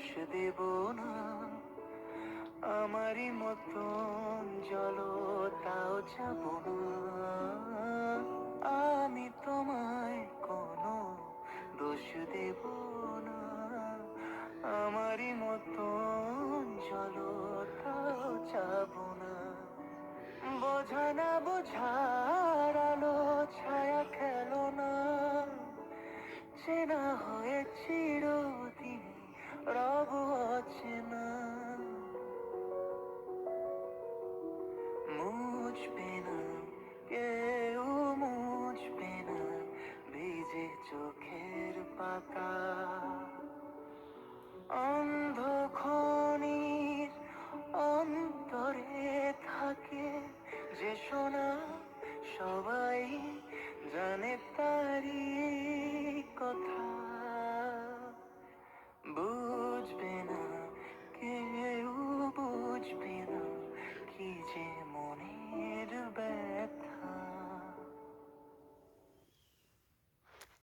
দোষ দেব না। আমারই মতন জলতাও যাব না। আমি তোমায় কোনো দোষ দেব না। আমারই মতন জলতাও যাব না। বোঝা না বোঝার আলো ছায়া খেলো না। চেনা হয়ে চিরদিন রব অচেনা। মুছবে না কেউ, মুছবে না ভিজে চোখের পাতা। অন্ধখনির অন্তরে থাকে যে সোনা, সবাই জানে তাই